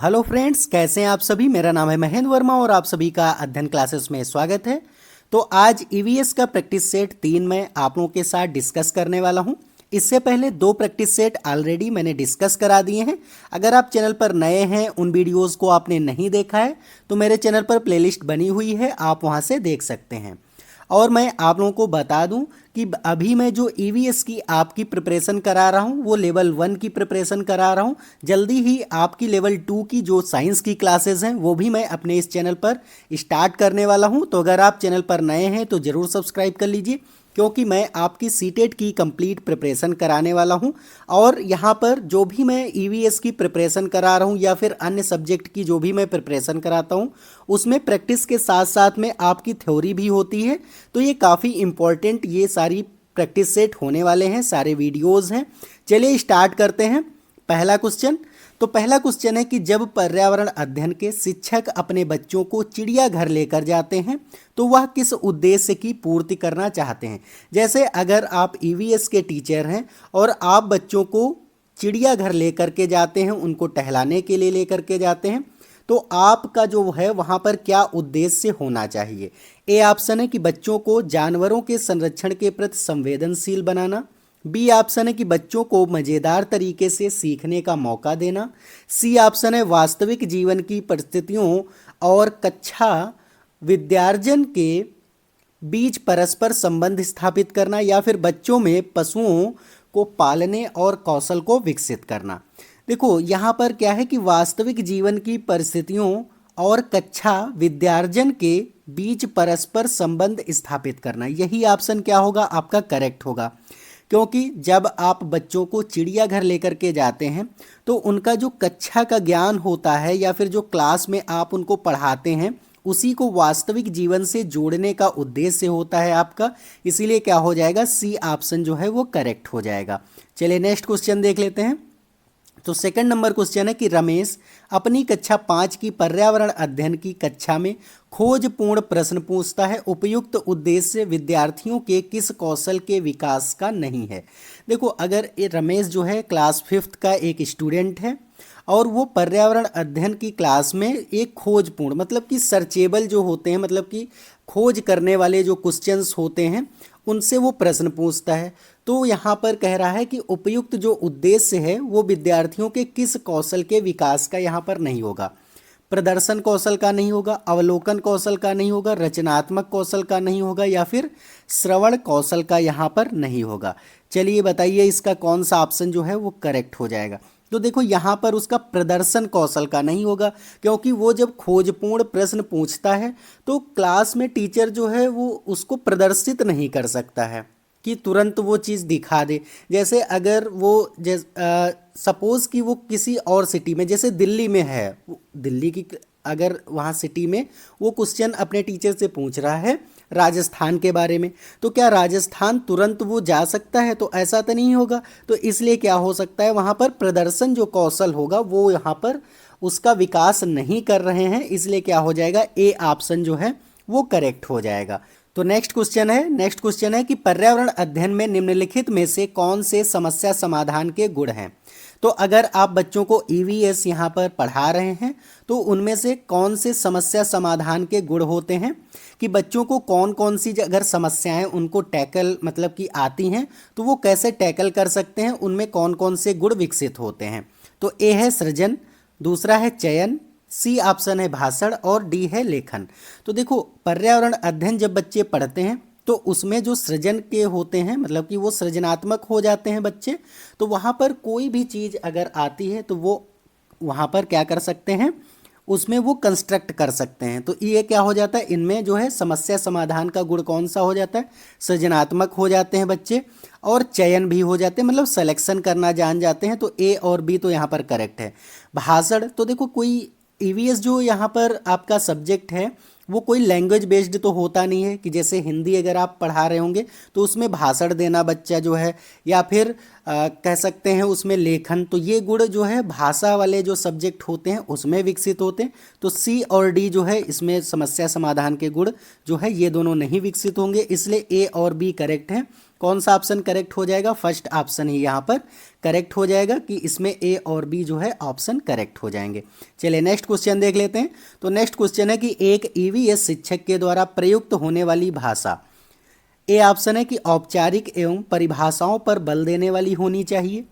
Hello friends, कैसे हैं आप सभी। मेरा नाम है महेंद्र वर्मा और आप सभी का अध्ययन क्लासेस में स्वागत है। तो आज ईवीएस का प्रैक्टिस सेट 3 में आप लोगों के साथ डिस्कस करने वाला हूं। इससे पहले 2 प्रैक्टिस सेट ऑलरेडी मैंने डिस्कस करा दिए हैं। अगर आप चैनल पर नए हैं, उन वीडियोस को आपने नहीं देखा है तो मेरे चैनल पर प्लेलिस्ट बनी हुई है, आप वहां से देख सकते हैं। और मैं आप लोगों को बता दूं कि अभी मैं जो ईवीएस की आपकी प्रिपरेशन करा रहा हूं वो लेवल 1 की प्रिपरेशन करा रहा हूं। जल्दी ही आपकी लेवल 2 की जो साइंस की क्लासेस हैं वो भी मैं अपने इस चैनल पर स्टार्ट करने वाला हूं। तो अगर आप चैनल पर नए हैं तो ज़रूर सब्सक्राइब कर लीजिए, क्योंकि मैं आपकी सीटेट की कंप्लीट प्रिपरेशन कराने वाला हूं। और यहाँ पर जो भी मैं ईवीएस की प्रिपरेशन करा रहा हूं या फिर अन्य सब्जेक्ट की जो भी मैं प्रिपरेशन कराता हूं उसमें प्रैक्टिस के साथ साथ में आपकी थ्योरी भी होती है। तो ये काफ़ी इम्पॉर्टेंट ये सारी प्रैक्टिस सेट होने वाले हैं, सारे वीडियोज़ हैं। चलिए स्टार्ट करते हैं। पहला क्वेश्चन, तो पहला क्वेश्चन है कि जब पर्यावरण अध्ययन के शिक्षक अपने बच्चों को चिड़ियाघर लेकर जाते हैं तो वह किस उद्देश्य की पूर्ति करना चाहते हैं। जैसे अगर आप ईवीएस के टीचर हैं और आप बच्चों को चिड़ियाघर लेकर के जाते हैं, उनको टहलाने के लिए लेकर के जाते हैं, तो आपका जो है वहाँ पर क्या उद्देश्य होना चाहिए। ए ऑप्शन है कि बच्चों को जानवरों के संरक्षण के प्रति संवेदनशील बनाना। बी ऑप्शन है कि बच्चों को मज़ेदार तरीके से सीखने का मौका देना। सी ऑप्शन है वास्तविक जीवन की परिस्थितियों और कक्षा विद्यार्जन के बीच परस्पर संबंध स्थापित करना, या फिर बच्चों में पशुओं को पालने और कौशल को विकसित करना। देखो यहाँ पर क्या है कि वास्तविक जीवन की परिस्थितियों और कक्षा विद्यार्जन के बीच परस्पर संबंध स्थापित करना, यही ऑप्शन क्या होगा आपका करेक्ट होगा। क्योंकि जब आप बच्चों को चिड़ियाघर लेकर के जाते हैं तो उनका जो कक्षा का ज्ञान होता है या फिर जो क्लास में आप उनको पढ़ाते हैं उसी को वास्तविक जीवन से जोड़ने का उद्देश्य होता है आपका। इसीलिए क्या हो जाएगा, सी ऑप्शन जो है वो करेक्ट हो जाएगा। चलिए नेक्स्ट क्वेश्चन देख लेते हैं। तो सेकंड नंबर क्वेश्चन है कि रमेश अपनी कक्षा 5 की पर्यावरण अध्ययन की कक्षा में खोजपूर्ण प्रश्न पूछता है। उपयुक्त उद्देश्य विद्यार्थियों के किस कौशल के विकास का नहीं है। देखो अगर ये रमेश जो है क्लास 5th का एक स्टूडेंट है और वो पर्यावरण अध्ययन की क्लास में एक खोजपूर्ण मतलब कि सर्चेबल जो होते हैं, मतलब कि खोज करने वाले जो क्वेश्चंस होते हैं उनसे वो प्रश्न पूछता है। तो यहाँ पर कह रहा है कि उपयुक्त जो उद्देश्य है वो विद्यार्थियों के किस कौशल के विकास का यहाँ पर नहीं होगा। प्रदर्शन कौशल का नहीं होगा, अवलोकन कौशल का नहीं होगा, रचनात्मक कौशल का नहीं होगा, या फिर श्रवण कौशल का यहाँ पर नहीं होगा। चलिए बताइए इसका कौन सा ऑप्शन जो है वो करेक्ट हो जाएगा। तो देखो यहाँ पर उसका प्रदर्शन कौशल का नहीं होगा, क्योंकि वो जब खोजपूर्ण प्रश्न पूछता है तो क्लास में टीचर जो है वो उसको प्रदर्शित नहीं कर सकता है कि तुरंत वो चीज़ दिखा दे। जैसे अगर वो सपोज़ कि वो किसी और सिटी में, जैसे दिल्ली में है, दिल्ली की अगर वहाँ सिटी में वो क्वेश्चन अपने टीचर से पूछ रहा है राजस्थान के बारे में, तो क्या राजस्थान तुरंत वो जा सकता है? तो ऐसा तो नहीं होगा। तो इसलिए क्या हो सकता है, वहाँ पर प्रदर्शन जो कौशल होगा वो यहाँ पर उसका विकास नहीं कर रहे हैं, इसलिए क्या हो जाएगा, ए ऑप्शन जो है वो करेक्ट हो जाएगा। तो नेक्स्ट क्वेश्चन है कि पर्यावरण अध्ययन में निम्नलिखित में से कौन से समस्या समाधान के गुण हैं। तो अगर आप बच्चों को ईवीएस यहाँ पर पढ़ा रहे हैं तो उनमें से कौन से समस्या समाधान के गुण होते हैं, कि बच्चों को कौन कौन सी अगर समस्याएं उनको टैकल मतलब कि आती हैं तो वो कैसे टैकल कर सकते हैं, उनमें कौन कौन से गुण विकसित होते हैं। तो ए है सृजन, दूसरा है चयन, सी ऑप्शन है भाषण और डी है लेखन। तो देखो पर्यावरण अध्ययन जब बच्चे पढ़ते हैं तो उसमें जो सृजन के होते हैं, मतलब कि वो सृजनात्मक हो जाते हैं बच्चे, तो वहाँ पर कोई भी चीज़ अगर आती है तो वो वहाँ पर क्या कर सकते हैं, उसमें वो कंस्ट्रक्ट कर सकते हैं। तो ये क्या हो जाता है, इनमें जो है समस्या समाधान का गुण कौन सा हो जाता है, सृजनात्मक हो जाते हैं बच्चे, और चयन भी हो जाते हैं, मतलब सिलेक्शन करना जान जाते हैं। तो ए और बी तो यहाँ पर करेक्ट है। भाषण, तो देखो कोई ईवीएस जो यहाँ पर आपका सब्जेक्ट है वो कोई लैंग्वेज बेस्ड तो होता नहीं है, कि जैसे हिंदी अगर आप पढ़ा रहे होंगे तो उसमें भाषण देना बच्चा जो है, या फिर कह सकते हैं उसमें लेखन, तो ये गुण जो है भाषा वाले जो सब्जेक्ट होते हैं उसमें विकसित होते हैं। तो सी और डी जो है इसमें समस्या समाधान के गुण जो है ये दोनों नहीं विकसित होंगे, इसलिए ए और बी करेक्ट है। कौन सा ऑप्शन करेक्ट हो जाएगा? फर्स्ट ऑप्शन ही यहाँ पर करेक्ट हो जाएगा कि इसमें ए और बी जो है ऑप्शन करेक्ट हो जाएंगे। चलिए नेक्स्ट क्वेश्चन देख लेते हैं। तो नेक्स्ट क्वेश्चन है कि एक ईवीएस शिक्षक के द्वारा प्रयुक्त होने वाली भाषा, ए ऑप्शन है कि औपचारिक एवं परिभाषाओं पर बल देने वाली होनी चाहिए,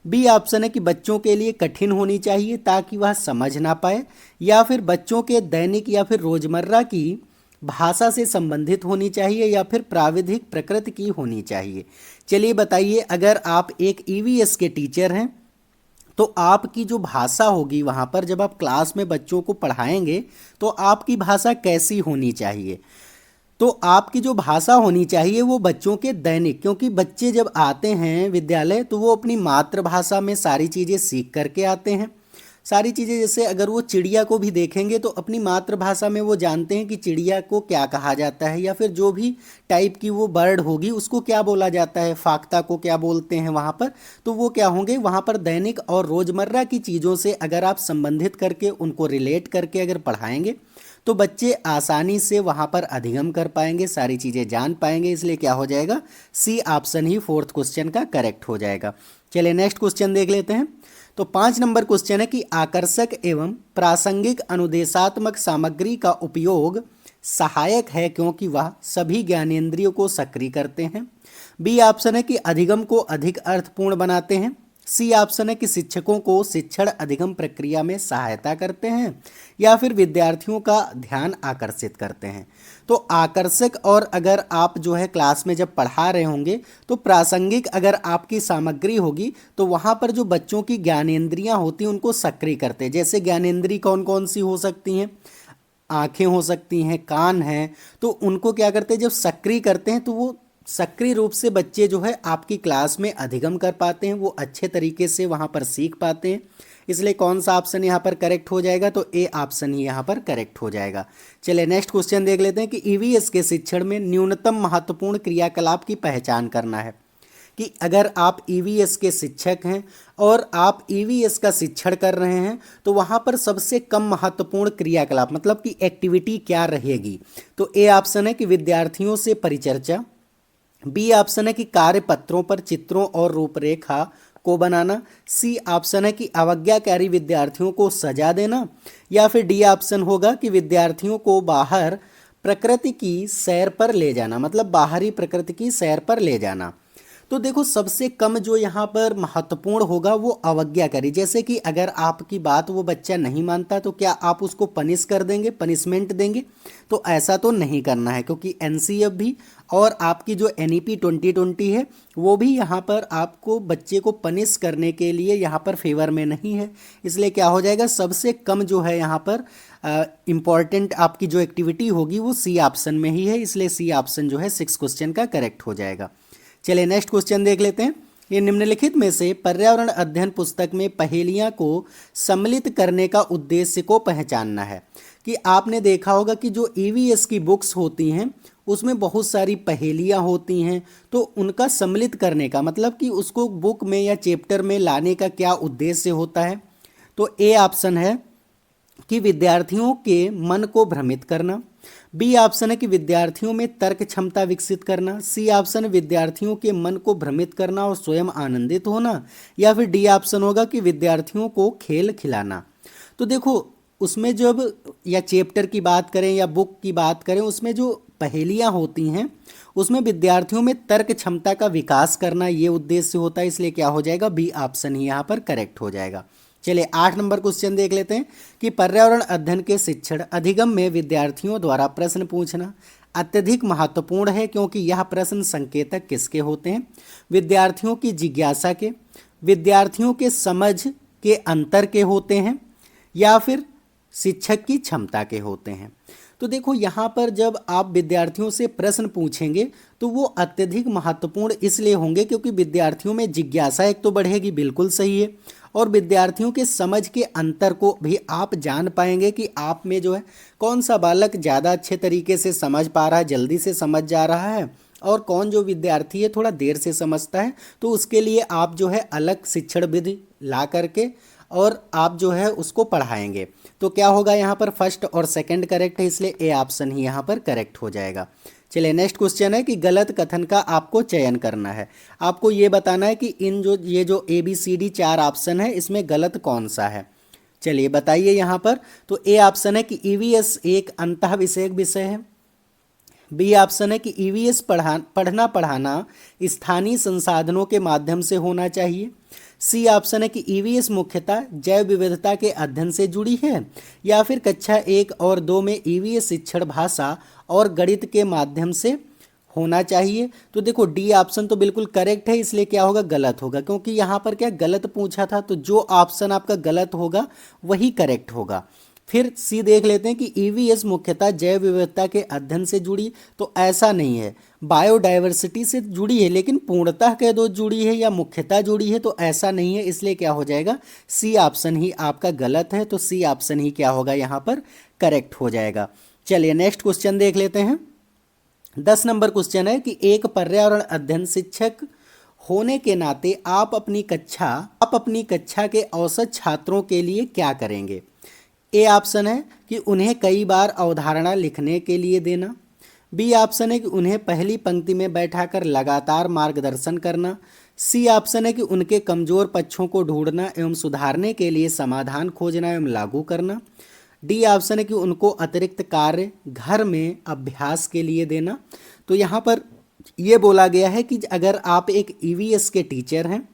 बी ऑप्शन है कि बच्चों के लिए कठिन होनी चाहिए ताकि वह समझ ना पाए, या फिर बच्चों के दैनिक या फिर रोजमर्रा की भाषा से संबंधित होनी चाहिए, या फिर प्राविधिक प्रकृति की होनी चाहिए। चलिए बताइए, अगर आप एक ईवीएस के टीचर हैं तो आपकी जो भाषा होगी वहाँ पर जब आप क्लास में बच्चों को पढ़ाएंगे तो आपकी भाषा कैसी होनी चाहिए? तो आपकी जो भाषा होनी चाहिए वो बच्चों के दैनिक, क्योंकि बच्चे जब आते हैं विद्यालय तो वो अपनी मातृभाषा में सारी चीज़ें सीख करके आते हैं। सारी चीज़ें, जैसे अगर वो चिड़िया को भी देखेंगे तो अपनी मातृभाषा में वो जानते हैं कि चिड़िया को क्या कहा जाता है, या फिर जो भी टाइप की वो बर्ड होगी उसको क्या बोला जाता है, फाख्ता को क्या बोलते हैं वहाँ पर। तो वो क्या होंगे वहाँ पर दैनिक और रोज़मर्रा की चीज़ों से अगर आप संबंधित करके उनको रिलेट करके अगर पढ़ाएंगे तो बच्चे आसानी से वहाँ पर अधिगम कर पाएंगे, सारी चीज़ें जान पाएंगे। इसलिए क्या हो जाएगा? सी ऑप्शन ही फोर्थ क्वेश्चन का करेक्ट हो जाएगा। चलिए नेक्स्ट क्वेश्चन देख लेते हैं। तो 5 नंबर क्वेश्चन है कि आकर्षक एवं प्रासंगिक अनुदेशात्मक सामग्री का उपयोग सहायक है क्योंकि वह सभी ज्ञानेंद्रियों को सक्रिय करते हैं, बी ऑप्शन है कि अधिगम को अधिक अर्थपूर्ण बनाते हैं, सी ऑप्शन है कि शिक्षकों को शिक्षण अधिगम प्रक्रिया में सहायता करते हैं, या फिर विद्यार्थियों का ध्यान आकर्षित करते हैं। तो आकर्षक, और अगर आप जो है क्लास में जब पढ़ा रहे होंगे तो प्रासंगिक अगर आपकी सामग्री होगी तो वहाँ पर जो बच्चों की ज्ञानेंद्रियाँ होती हैं उनको सक्रिय करते हैं। जैसे ज्ञानेंद्रिय कौन कौन सी हो सकती हैं? आँखें हो सकती हैं, कान हैं, तो उनको क्या करते हैं जब सक्रिय करते हैं तो वो सक्रिय रूप से बच्चे जो है आपकी क्लास में अधिगम कर पाते हैं, वो अच्छे तरीके से वहाँ पर सीख पाते हैं। इसलिए कौन सा ऑप्शन यहाँ पर करेक्ट हो जाएगा? तो ए ऑप्शन ही यहाँ पर करेक्ट हो जाएगा। चलिए नेक्स्ट क्वेश्चन देख लेते हैं कि ईवीएस के शिक्षण में न्यूनतम महत्वपूर्ण क्रियाकलाप की पहचान करना है। कि अगर आप ईवीएस के शिक्षक हैं और आप ईवीएस का शिक्षण कर रहे हैं तो वहाँ पर सबसे कम महत्वपूर्ण क्रियाकलाप मतलब कि एक्टिविटी क्या रहेगी? तो ए ऑप्शन है कि विद्यार्थियों से परिचर्चा, बी ऑप्शन है कि कार्यपत्रों पर चित्रों और रूपरेखा को बनाना, सी ऑप्शन है कि अवज्ञाकारी विद्यार्थियों को सजा देना, या फिर डी ऑप्शन होगा कि विद्यार्थियों को बाहर प्रकृति की सैर पर ले जाना, मतलब बाहरी प्रकृति की सैर पर ले जाना। तो देखो सबसे कम जो यहाँ पर महत्वपूर्ण होगा वो अवज्ञा करी। जैसे कि अगर आपकी बात वो बच्चा नहीं मानता तो क्या आप उसको पनिश कर देंगे, पनिशमेंट देंगे? तो ऐसा तो नहीं करना है, क्योंकि एनसीएफ भी और आपकी जो एनईपी 2020 है वो भी यहाँ पर आपको बच्चे को पनिश करने के लिए यहाँ पर फेवर में नहीं है। इसलिए क्या हो जाएगा? सबसे कम जो है यहाँ पर इम्पॉर्टेंट आपकी जो एक्टिविटी होगी वो सी ऑप्शन में ही है। इसलिए सी ऑप्शन जो है 6 क्वेश्चन का करेक्ट हो जाएगा। चलिए नेक्स्ट क्वेश्चन देख लेते हैं। ये निम्नलिखित में से पर्यावरण अध्ययन पुस्तक में पहेलियां को सम्मिलित करने का उद्देश्य को पहचानना है। कि आपने देखा होगा कि जो ईवीएस की बुक्स होती हैं उसमें बहुत सारी पहेलियां होती हैं, तो उनका सम्मिलित करने का मतलब कि उसको बुक में या चैप्टर में लाने का क्या उद्देश्य होता है? तो ए ऑप्शन है कि विद्यार्थियों के मन को भ्रमित करना, बी ऑप्शन है कि विद्यार्थियों में तर्क क्षमता विकसित करना, सी ऑप्शन विद्यार्थियों के मन को भ्रमित करना और स्वयं आनंदित होना, या फिर डी ऑप्शन होगा कि विद्यार्थियों को खेल खिलाना। तो देखो उसमें जब या चैप्टर की बात करें या बुक की बात करें उसमें जो पहेलियां होती हैं उसमें विद्यार्थियों में तर्क क्षमता का विकास करना ये उद्देश्य होता है। इसलिए क्या हो जाएगा? बी ऑप्शन ही यहाँ पर करेक्ट हो जाएगा। चलिए 8 नंबर क्वेश्चन देख लेते हैं कि पर्यावरण अध्ययन के शिक्षण अधिगम में विद्यार्थियों द्वारा प्रश्न पूछना अत्यधिक महत्वपूर्ण है क्योंकि यह प्रश्न संकेतक किसके होते हैं? विद्यार्थियों की जिज्ञासा के, विद्यार्थियों के समझ के अंतर के होते हैं, या फिर शिक्षक की क्षमता के होते हैं। तो देखो यहाँ पर जब आप विद्यार्थियों से प्रश्न पूछेंगे तो वो अत्यधिक महत्वपूर्ण इसलिए होंगे क्योंकि विद्यार्थियों में जिज्ञासा एक तो बढ़ेगी, बिल्कुल सही है, और विद्यार्थियों के समझ के अंतर को भी आप जान पाएंगे कि आप में जो है कौन सा बालक ज़्यादा अच्छे तरीके से समझ पा रहा है, जल्दी से समझ जा रहा है, और कौन जो विद्यार्थी है थोड़ा देर से समझता है। तो उसके लिए आप जो है अलग शिक्षण विधि ला करके और आप जो है उसको पढ़ाएंगे। तो क्या होगा यहाँ पर? फर्स्ट और सेकंड करेक्ट है, इसलिए ए ऑप्शन ही यहाँ पर करेक्ट हो जाएगा। चलिए नेक्स्ट क्वेश्चन है कि गलत कथन का आपको चयन करना है। आपको ये बताना है कि ये जो A B C D 4 option है इसमें गलत कौन सा है। चलिए बताइए यहाँ पर। तो ए ऑप्शन है कि ईवीएस एक अंतः विषयक विषय है। बी ऑप्शन है कि ईवीएस पढ़ना पढ़ाना स्थानीय संसाधनों के माध्यम से होना चाहिए। सी ऑप्शन है कि ईवीएस मुख्यतः जैव विविधता के अध्ययन से जुड़ी है, या फिर कक्षा 1 और 2 में ईवीएस शिक्षण भाषा और गणित के माध्यम से होना चाहिए। तो देखो डी ऑप्शन तो बिल्कुल करेक्ट है, इसलिए क्या होगा, गलत होगा, क्योंकि यहाँ पर क्या गलत पूछा था, तो जो ऑप्शन आपका गलत होगा वही करेक्ट होगा। फिर सी देख लेते हैं कि ईवीएस मुख्यतः जैव विविधता के अध्ययन से जुड़ी, तो ऐसा नहीं है, बायोडाइवर्सिटी से जुड़ी है, लेकिन पूर्णतः कह दो जुड़ी है या मुख्यतः जुड़ी है, तो ऐसा नहीं है, इसलिए क्या हो जाएगा, सी ऑप्शन ही आपका गलत है। तो सी ऑप्शन ही क्या होगा यहाँ पर करेक्ट हो जाएगा। चलिए नेक्स्ट क्वेश्चन देख लेते हैं। 10 नंबर क्वेश्चन है कि एक पर्यावरण अध्ययन शिक्षक होने के नाते आप अपनी कक्षा के औसत छात्रों के लिए क्या करेंगे। ए ऑप्शन है कि उन्हें कई बार अवधारणा लिखने के लिए देना। बी ऑप्शन है कि उन्हें पहली पंक्ति में बैठाकर लगातार मार्गदर्शन करना। सी ऑप्शन है कि उनके कमजोर पक्षों को ढूंढना एवं सुधारने के लिए समाधान खोजना एवं लागू करना। डी ऑप्शन है कि उनको अतिरिक्त कार्य घर में अभ्यास के लिए देना। तो यहाँ पर ये बोला गया है कि अगर आप एक ईवीएस के टीचर हैं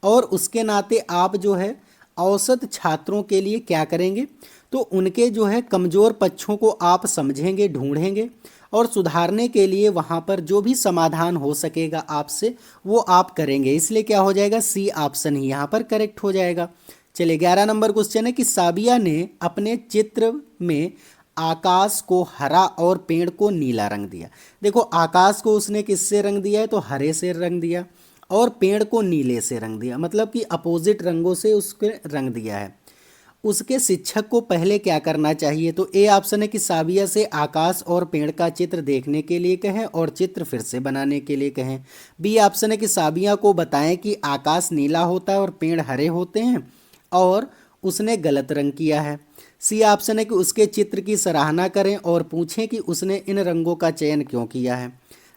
और उसके नाते आप जो है औसत छात्रों के लिए क्या करेंगे, तो उनके जो है कमज़ोर पक्षों को आप समझेंगे, ढूंढेंगे और सुधारने के लिए वहाँ पर जो भी समाधान हो सकेगा आपसे वो आप करेंगे। इसलिए क्या हो जाएगा, सी ऑप्शन ही यहाँ पर करेक्ट हो जाएगा। चलिए 11 नंबर क्वेश्चन है कि साबिया ने अपने चित्र में आकाश को हरा और पेड़ को नीला रंग दिया। देखो आकाश को उसने किससे रंग दिया है, तो हरे से रंग दिया, और पेड़ को नीले से रंग दिया, मतलब कि अपोजिट रंगों से उसके रंग दिया है। उसके शिक्षक को पहले क्या करना चाहिए, तो ए ऑप्शन है कि साबिया से आकाश और पेड़ का चित्र देखने के लिए कहें और चित्र फिर से बनाने के लिए कहें। बी ऑप्शन है कि साबिया को बताएं कि आकाश नीला होता है और पेड़ हरे होते हैं और उसने गलत रंग किया है। सी ऑप्शन है कि उसके चित्र की सराहना करें और पूछें कि उसने इन रंगों का चयन क्यों किया है।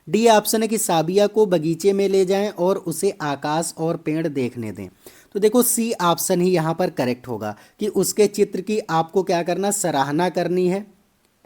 डी ऑप्शन है कि साबिया को बगीचे में ले जाएं और उसे आकाश और पेड़ देखने दें। तो देखो सी ऑप्शन ही यहाँ पर करेक्ट होगा कि उसके चित्र की आपको क्या करना, सराहना करनी है,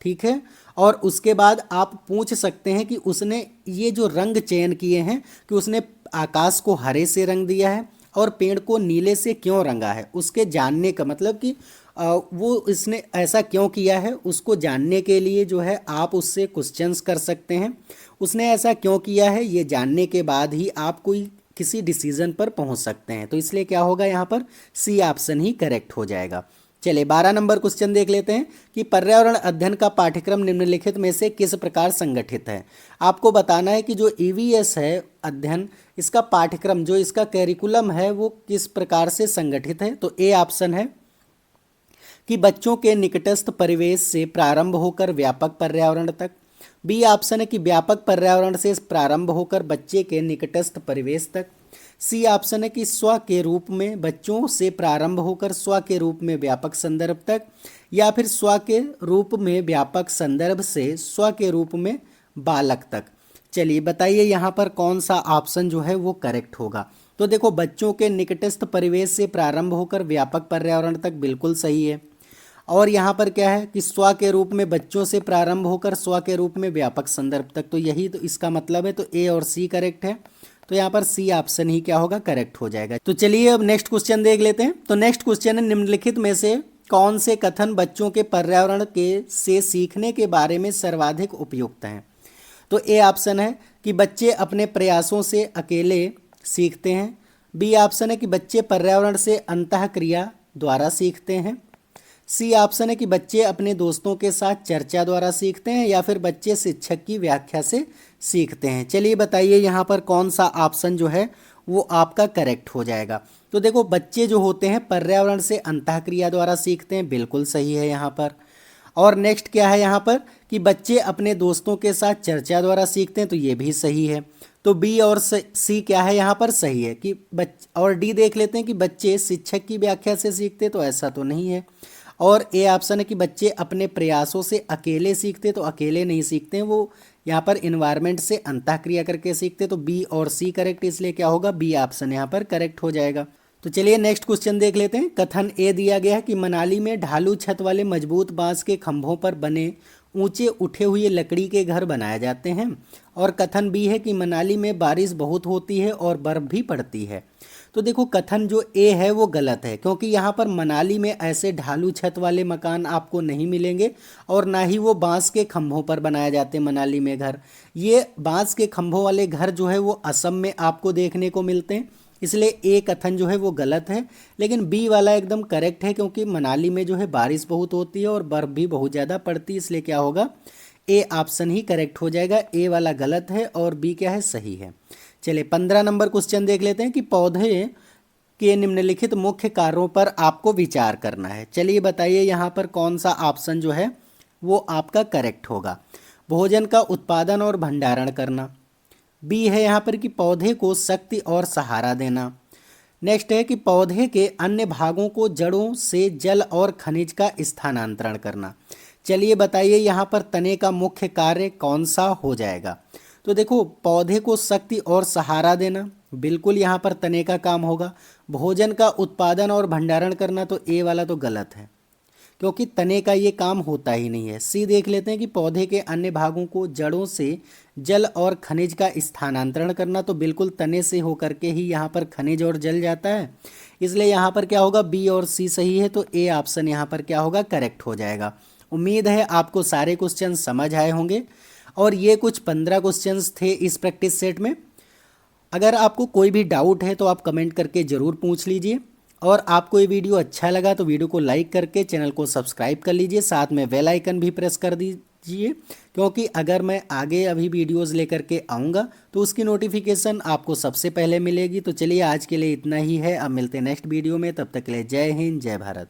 ठीक है। और उसके बाद आप पूछ सकते हैं कि उसने ये जो रंग चयन किए हैं कि उसने आकाश को हरे से रंग दिया है और पेड़ को नीले से क्यों रंगा है, उसके जानने का मतलब कि वो इसने ऐसा क्यों किया है उसको जानने के लिए जो है आप उससे क्वेश्चंस कर सकते हैं। उसने ऐसा क्यों किया है ये जानने के बाद ही आप कोई किसी डिसीजन पर पहुंच सकते हैं। तो इसलिए क्या होगा यहाँ पर, सी ऑप्शन ही करेक्ट हो जाएगा। चलिए 12 नंबर क्वेश्चन देख लेते हैं कि पर्यावरण अध्ययन का पाठ्यक्रम निम्नलिखित में से किस प्रकार संगठित है। आपको बताना है कि जो ईवीएस है अध्ययन, इसका पाठ्यक्रम जो इसका कैरिकुलम है वो किस प्रकार से संगठित है। तो ए ऑप्शन है कि बच्चों के निकटस्थ परिवेश से प्रारंभ होकर व्यापक पर्यावरण तक। बी ऑप्शन है कि व्यापक पर्यावरण से प्रारंभ होकर बच्चे के निकटस्थ परिवेश तक। सी ऑप्शन है कि स्व के रूप में बच्चों से प्रारंभ होकर स्व के रूप में व्यापक संदर्भ तक, या फिर स्व के रूप में व्यापक संदर्भ से स्व के रूप में बालक तक। चलिए बताइए यहाँ पर कौन सा ऑप्शन जो है वो करेक्ट होगा। तो देखो बच्चों के निकटस्थ परिवेश से प्रारंभ होकर व्यापक पर्यावरण तक बिल्कुल सही है, और यहाँ पर क्या है कि स्व के रूप में बच्चों से प्रारंभ होकर स्व के रूप में व्यापक संदर्भ तक, तो यही तो इसका मतलब है। तो ए और सी करेक्ट है, तो यहाँ पर सी ऑप्शन ही क्या होगा, करेक्ट हो जाएगा। तो चलिए अब नेक्स्ट क्वेश्चन देख लेते हैं। तो नेक्स्ट क्वेश्चन है निम्नलिखित में से कौन से कथन बच्चों के पर्यावरण के से सीखने के बारे में सर्वाधिक उपयुक्त हैं। तो ए ऑप्शन है कि बच्चे अपने प्रयासों से अकेले सीखते हैं। बी ऑप्शन है कि बच्चे पर्यावरण से अंतःक्रिया द्वारा सीखते हैं। सी ऑप्शन है कि बच्चे अपने दोस्तों के साथ चर्चा द्वारा सीखते हैं, या फिर बच्चे शिक्षक की व्याख्या से सीखते हैं। चलिए बताइए यहाँ पर कौन सा ऑप्शन जो है वो आपका करेक्ट हो जाएगा। तो देखो बच्चे जो होते हैं पर्यावरण से अंतःक्रिया द्वारा सीखते हैं, बिल्कुल सही है यहाँ पर। और नेक्स्ट क्या है यहाँ पर कि बच्चे अपने दोस्तों के साथ चर्चा द्वारा सीखते हैं, तो ये भी सही है। तो बी और सी क्या है यहाँ पर सही है कि और डी देख लेते हैं कि बच्चे शिक्षक की व्याख्या से सीखते, तो ऐसा तो नहीं है। और ए ऑप्शन है कि बच्चे अपने प्रयासों से अकेले सीखते, तो अकेले नहीं सीखते हैं, वो यहाँ पर इन्वायरमेंट से अंतःक्रिया करके सीखते, तो बी और सी करेक्ट, इसलिए क्या होगा बी ऑप्शन यहाँ पर करेक्ट हो जाएगा। तो चलिए नेक्स्ट क्वेश्चन देख लेते हैं। कथन ए दिया गया है कि मनाली में ढालू छत वाले मजबूत बांस के खंभों पर बने ऊंचे उठे हुए लकड़ी के घर बनाए जाते हैं। और कथन बी है कि मनाली में बारिश बहुत होती है और बर्फ भी पड़ती है। तो देखो कथन जो ए है वो गलत है, क्योंकि यहाँ पर मनाली में ऐसे ढालू छत वाले मकान आपको नहीं मिलेंगे और ना ही वो बांस के खंभों पर बनाए जाते हैं मनाली में घर। ये बांस के खंभों वाले घर जो है वो असम में आपको देखने को मिलते हैं, इसलिए ए कथन जो है वो गलत है। लेकिन बी वाला एकदम करेक्ट है, क्योंकि मनाली में जो है बारिश बहुत होती है और बर्फ़ भी बहुत ज़्यादा पड़ती है, इसलिए क्या होगा ए ऑप्शन ही करेक्ट हो जाएगा। ए वाला गलत है और बी क्या है सही है। चलिए 15 नंबर क्वेश्चन देख लेते हैं कि पौधे के निम्नलिखित मुख्य कार्यों पर आपको विचार करना है। चलिए बताइए यहाँ पर कौन सा ऑप्शन जो है वो आपका करेक्ट होगा। भोजन का उत्पादन और भंडारण करना, बी है यहाँ पर कि पौधे को शक्ति और सहारा देना। नेक्स्ट है कि पौधे के अन्य भागों को जड़ों से जल और खनिज का स्थानांतरण करना। चलिए बताइए यहाँ पर तने का मुख्य कार्य कौन सा हो जाएगा। तो देखो पौधे को शक्ति और सहारा देना बिल्कुल यहाँ पर तने का काम होगा। भोजन का उत्पादन और भंडारण करना तो ए वाला तो गलत है, क्योंकि तने का ये काम होता ही नहीं है। सी देख लेते हैं कि पौधे के अन्य भागों को जड़ों से जल और खनिज का स्थानांतरण करना, तो बिल्कुल तने से होकर के ही यहाँ पर खनिज और जल जाता है, इसलिए यहाँ पर क्या होगा बी और सी सही है। तो ए ऑप्शन यहाँ पर क्या होगा करेक्ट हो जाएगा। उम्मीद है आपको सारे क्वेश्चन समझ आए होंगे और ये कुछ 15 क्वेश्चंस थे इस प्रैक्टिस सेट में। अगर आपको कोई भी डाउट है तो आप कमेंट करके ज़रूर पूछ लीजिए, और आपको ये वीडियो अच्छा लगा तो वीडियो को लाइक करके चैनल को सब्सक्राइब कर लीजिए, साथ में बेल आइकन भी प्रेस कर दीजिए, क्योंकि अगर मैं आगे अभी वीडियोस लेकर के आऊँगा तो उसकी नोटिफिकेशन आपको सबसे पहले मिलेगी। तो चलिए आज के लिए इतना ही है, अब मिलते हैं नेक्स्ट वीडियो में, तब तक के लिए जय हिंद जय भारत।